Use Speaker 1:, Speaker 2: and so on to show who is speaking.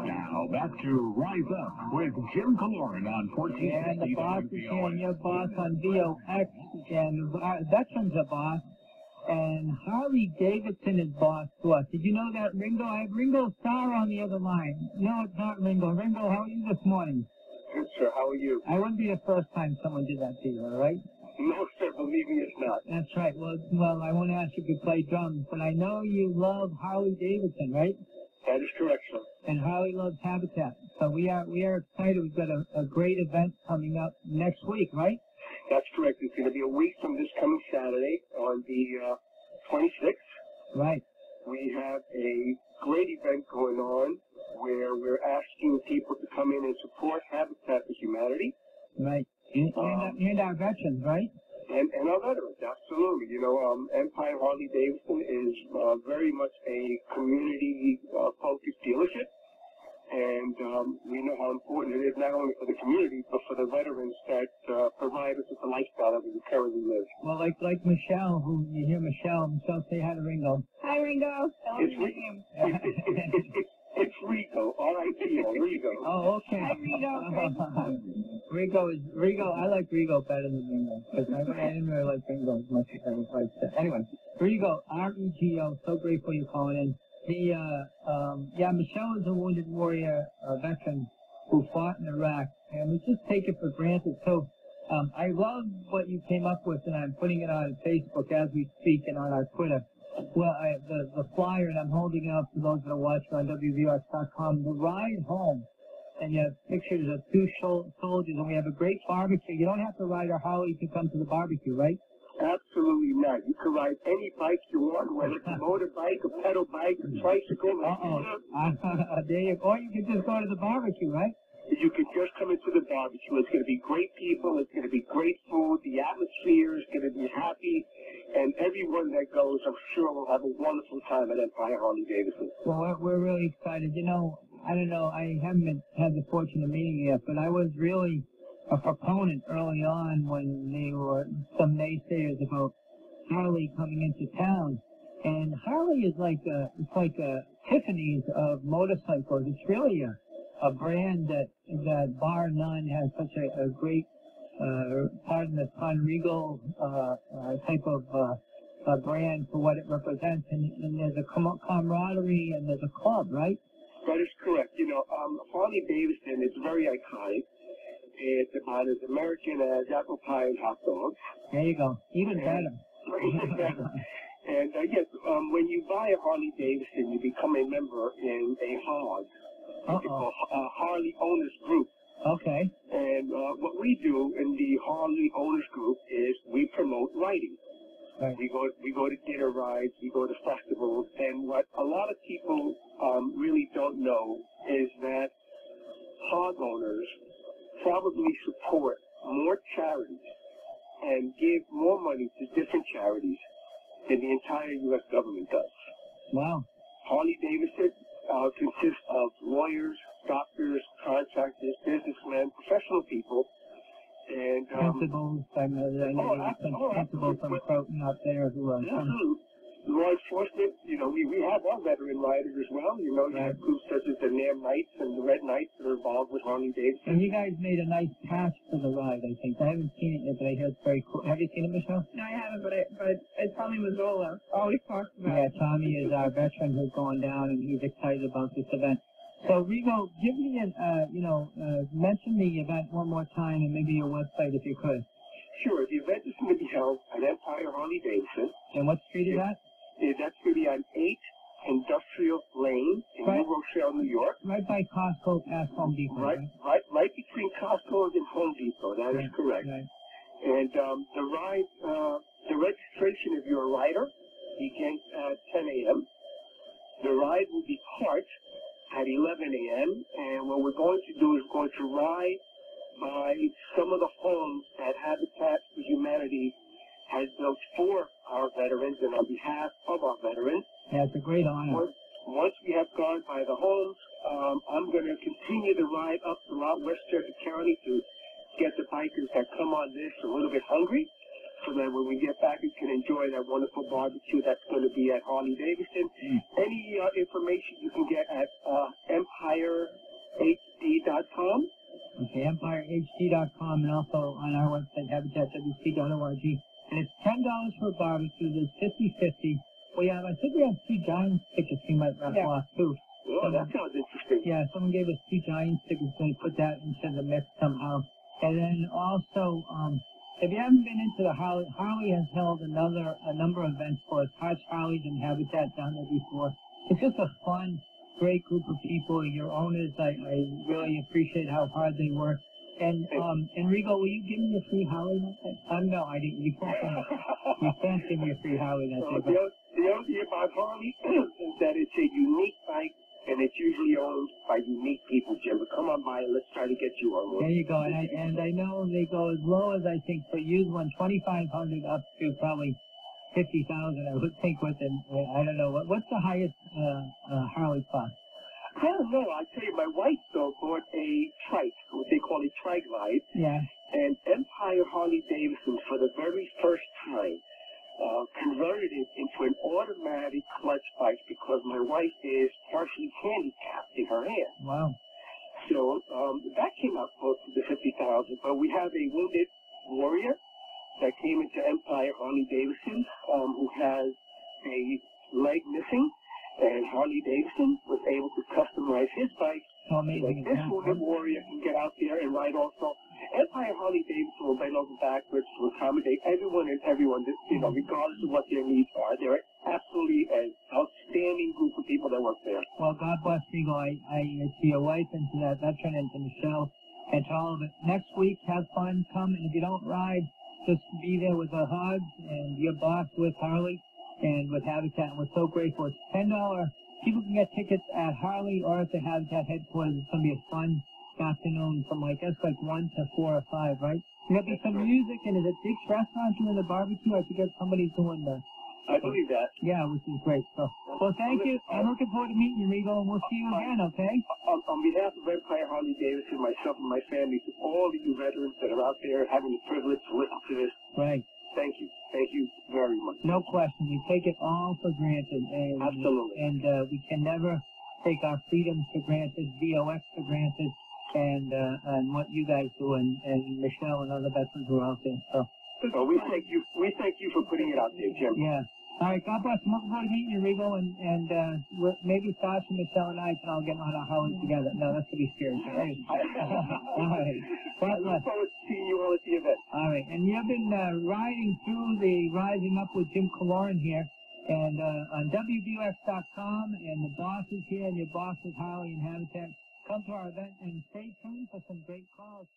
Speaker 1: Now, back to Rise Up with Jim Kaloran on 1460.
Speaker 2: And the boss is here, and your boss on VOX, and Veterans are boss, and Harley-Davidson is boss to us. Did you know that, Ringo? I have Ringo Starr on the other line. No, it's not Ringo. Ringo, how are you this morning?
Speaker 3: Good, sir. How are you?
Speaker 2: I wouldn't be the first time someone did that to you, all right?
Speaker 3: No, sir. Believe me, it's not.
Speaker 2: That's right. Well, I won't ask you if you play drums, but I know you love Harley-Davidson, right?
Speaker 3: That is correct, sir.
Speaker 2: And Harley loves Habitat. So we are excited. We've got a great event coming up next week, right?
Speaker 3: That's correct. It's going to be a week from this coming Saturday on the 26th.
Speaker 2: Right.
Speaker 3: We have a great event going on where we're asking people to come in and support Habitat for Humanity.
Speaker 2: Right. And our veterans, right?
Speaker 3: And our veterans, absolutely. You know, Empire Harley-Davidson is very much a community-focused dealership. And we know how important it is not only for the community, but for the veterans that provide us with the lifestyle that we currently live.
Speaker 2: Well, like Michelle, who you hear Michelle say hi to Ringo.
Speaker 4: Hi, Ringo.
Speaker 3: It's Rigo, R-I-G-O, Rigo.
Speaker 2: Oh, okay.
Speaker 4: Hi, Rigo.
Speaker 2: Rigo. I like Rigo better than Ringo, because I didn't really like Ringo as much as I liked that. Anyway, Rigo, R-E-G-O, so grateful you're calling in. Michelle is a wounded warrior veteran who fought in Iraq, and we just take it for granted. So I love what you came up with, and I'm putting it on Facebook as we speak and on our Twitter. Well, the flyer, and I'm holding it up to those that are watching on WVOX.com, the ride home. And you have pictures of two soldiers, and we have a great barbecue. You don't have to ride a Harley to come to the barbecue, right?
Speaker 3: Absolutely not. You can ride any bike you want, whether it's a motorbike, a pedal bike, a tricycle.
Speaker 2: There you go. Or you can just go to the barbecue, right?
Speaker 3: You can just come into the barbecue. It's going to be great people. It's going to be great food. The atmosphere is going to be happy. And everyone that goes, I'm sure, will have a wonderful time at Empire Harley-Davidson.
Speaker 2: Well, we're really excited. You know, I don't know. I haven't had the fortune of meeting you yet, but I was really a proponent early on when there were some naysayers about Harley coming into town. And Harley is like a Tiffany's of motorcycles. It's really a brand that bar none has such a great, pardon the pun, regal type of brand for what it represents. And there's a camaraderie and there's a club, right?
Speaker 3: That is correct. You know, Harley-Davidson is very iconic. It's about as American as apple pie and hot dogs.
Speaker 2: There you go. Even better.
Speaker 3: And yes, when you buy a Harley-Davidson, you become a member in a H.O.G. It's called Harley Owners Group.
Speaker 2: Okay.
Speaker 3: And what we do in the Harley Owners Group is we promote riding.
Speaker 2: Right.
Speaker 3: We go to dinner rides, we go to festivals, and what a lot of people really don't know is that H.O.G. owners probably support more charities and give more money to different charities than the entire U.S. government does.
Speaker 2: Wow.
Speaker 3: Harley-Davidson consists of lawyers, doctors, contractors, businessmen, professional people, and
Speaker 2: principals. I know principals from Croton out there who are
Speaker 3: law enforcement. You know, we have our veteran riders as well. You know, you have groups such as the NAM Knights and the Red Knights that are involved with Harley-Davidson.
Speaker 2: And you guys made a nice patch for the ride, I think. I haven't seen it yet, but I hear it's very cool. Have you seen it, Michelle?
Speaker 4: No, I haven't, but Tommy Mazzola always talks about it.
Speaker 2: Yeah, Tommy is our veteran who's going down, and he's excited about this event. So, Rigo, give me mention the event one more time and maybe your website if you could.
Speaker 3: Sure. The event is going to be held at Empire Harley-Davidson.
Speaker 2: And what street is that?
Speaker 3: That's going to be on 8 Industrial Lane in New Rochelle, New York.
Speaker 2: Right by Costco past Home Depot.
Speaker 3: Right between Costco and Home Depot. That is correct.
Speaker 2: Right.
Speaker 3: And the ride, the registration, if you're a rider, begins at 10 a.m. The ride will be parked at 11 a.m. And what we're going to do is going to ride by some of the homes that Habitat for Humanity has built for our veterans and on behalf of our veterans.
Speaker 2: Yeah, it's a great honor.
Speaker 3: Once we have gone by the homes, I'm going to continue the ride up throughout Westchester County to get the bikers that come on this a little bit hungry, so that when we get back, we can enjoy that wonderful barbecue that's going to be at Harley-Davidson. Any information you can get at Empire
Speaker 2: EmpireHD.com, and also on our website, habitatwc.org. And it's $10 for a barbecue. There's 50/50. I think we have 2 Giants tickets we might raffle off, too.
Speaker 3: Oh, that sounds interesting.
Speaker 2: Yeah, someone gave us 2 Giants tickets, so we put that into the mix somehow. And then also, if you haven't been into the Harley has held a number of events for us, Hodge Harleys and Habitat down there before. It's just a fun, great group of people. Your owners, I really appreciate how hard they work. And Rigo, will you give me a free Harley that day? No, I didn't. You can't give me a free Harley that day.
Speaker 3: The only thing about Harley is that it's a unique bike, and it's usually owned by unique people, Jim. But come on by and let's try to get you on one.
Speaker 2: There you go. And I know they go as low as, I think, for used one, $2,500 up to probably $50,000, I would think, with it. I don't know. What's the highest Harley cost?
Speaker 3: I don't know. I tell you, my wife, though, bought a trike, what they call a tri-glide.
Speaker 2: Yeah.
Speaker 3: And Empire Harley-Davidson, for the very first time, converted it into an automatic clutch bike because my wife is partially handicapped in her hand.
Speaker 2: Wow.
Speaker 3: So that came out close to the $50,000. But we have a wounded warrior that came into Empire Harley-Davidson who has a leg missing. And Harley-Davidson was able to customize his bike
Speaker 2: so amazing.
Speaker 3: so this wounded warrior can get out there and ride also. Empire Harley-Davidson will bend over backwards to accommodate everyone and everyone, regardless of what their needs are. They're absolutely an outstanding group of people that work there.
Speaker 2: Well, God bless Rigo. I see your wife and to that veteran and to Michelle and to all of it. Next week, have fun, come, and if you don't ride, just be there with the H.O.G and your boss with Harley and with Habitat. And we're so grateful. It's $10. People can get tickets at Harley or at the Habitat headquarters. It's going to be a fun afternoon from, I guess, like 1 to 4 or 5, right? There'll be some music, and is it Dick's Restaurant doing the barbecue? I forget somebody's doing the...
Speaker 3: I believe that.
Speaker 2: Yeah, which is great. So, well, thank you. I'm looking forward to meeting you, Rigo, and we'll see you again, okay?
Speaker 3: On behalf of Empire Harley-Davidson, myself and my family, to all of you veterans that are out there having the privilege to listen to this,
Speaker 2: Right.
Speaker 3: Thank you. Thank you very much.
Speaker 2: No question. We take it all for granted. And,
Speaker 3: Absolutely.
Speaker 2: And we can never take our freedoms for granted, VOX for granted, and what you guys do, and Michelle and other veterans who are out there. So
Speaker 3: we thank you. We thank you for putting it out there, Jim.
Speaker 2: Yeah. All right. God bless. I'm looking forward to meeting you, Rigo, and maybe Sasha, Michelle, and I can all get on our Harleys together. No, that's gonna be scary. All right. God bless.
Speaker 3: I look forward to seeing you all at the event.
Speaker 2: All right. And you've been riding through the Rising Up with Jim Kaloran here, and on WBUX.com, and the boss is here, and your boss is Harley and Habitat. Come to our event and stay tuned for some great calls.